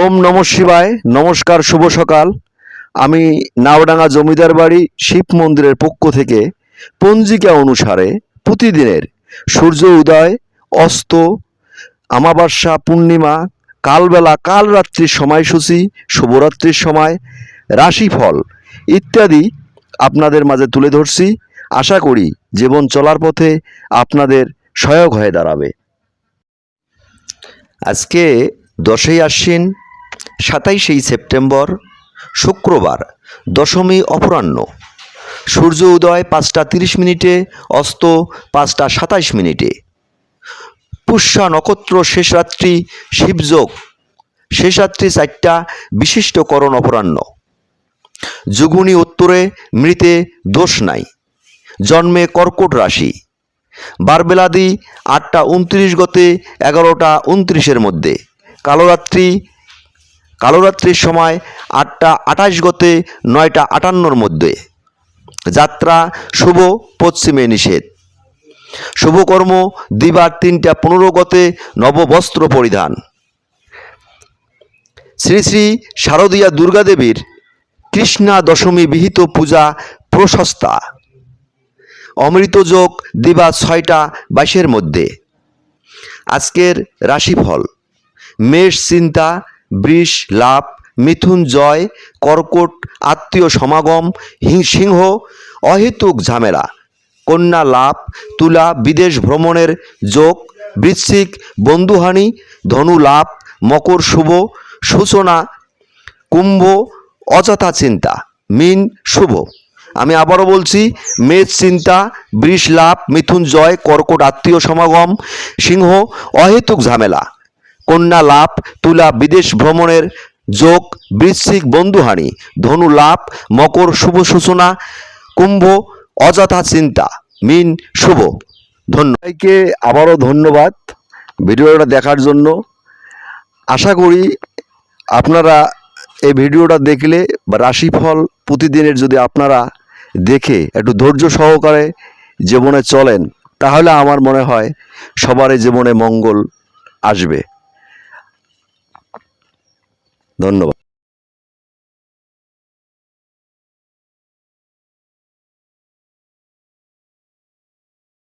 ওম নমঃ শিবায়। নমস্কার, শুভ সকাল। আমি নাওডাঙ্গা জমিদার বাড়ি শিব মন্দিরের পক্ষ থেকে পঞ্জিকা অনুসারে প্রতিদিনের সূর্য উদয়, অস্ত, আমাবস্যা, পূর্ণিমা, কালবেলা, কাল রাত্রির সময়সূচি, শুভরাত্রির সময়, রাশিফল ইত্যাদি আপনাদের মাঝে তুলে ধরছি। আশা করি জীবন চলার পথে আপনাদের সহায়ক হয়ে দাঁড়াবে। আজকে 10ই আশ্বিন, 27শে সেপ্টেম্বর, শুক্রবার, দশমী অপরাহ্ন। সূর্য উদয় 5টা 30 মিনিটে, অস্ত 5টা 27 মিনিটে। পুষ্যা নক্ষত্র, শেষ রাত্রি, শিবযোগ, শেষ রাত্রি 4টা, বিশিষ্টকরণ অপরাহ্ন। যুগুনি উত্তরে, মৃতে দোষ নাই। জন্মে কর্কট রাশি। বারবেলাদি 8টা 29 গতে, 11টা 29-এর মধ্যে। কালোরাত্রির সময় 8টা 28 গতে, 9টা 58-র মধ্যে। যাত্রা শুভ, পশ্চিমে নিষেধ। শুভকর্ম দিবা 3টা 15 গতে, নববস্ত্র পরিধান। শ্রী শ্রী শারদীয়া দুর্গাদেবীর কৃষ্ণা দশমী বিহিত পূজা প্রশস্তা। অমৃতযোগ দিবা 6টা 22-এর মধ্যে। আজকের রাশিফল: মেষ চিন্তা, বৃষ লাভ, মিথুন জয়, কর্কট আত্মীয় সমাগম, সিংহ অহেতুক ঝামেলা, কন্যা লাভ, তুলা বিদেশ ভ্রমণের যোগ, বৃশ্চিক বন্ধুহানি, ধনু লাভ, মকর শুভ সূচনা, কুম্ভ অযথা চিন্তা, মীন শুভ। আমি আবারও বলছি: মেষ চিন্তা, বৃষ লাভ, মিথুন জয়, কর্কট আত্মীয় সমাগম, সিংহ অহেতুক ঝামেলা, কন্যা লাভ, তুলা বিদেশ ভ্রমণের যোগ, বৃশ্চিক বন্ধুহানি, ধনু লাভ, মকর শুভ সূচনা, কুম্ভ অযথা চিন্তা, মীন শুভ। সবাইকে আবারও ধন্যবাদ ভিডিওটা দেখার জন্য। আশা করি আপনারা এই ভিডিওটা দেখলে বা রাশিফল প্রতিদিনের যদি আপনারা দেখে একটু ধৈর্য সহকারে জীবনে চলেন, তাহলে আমার মনে হয় সবারই জীবনে মঙ্গল আসবে। ধন্যবাদ।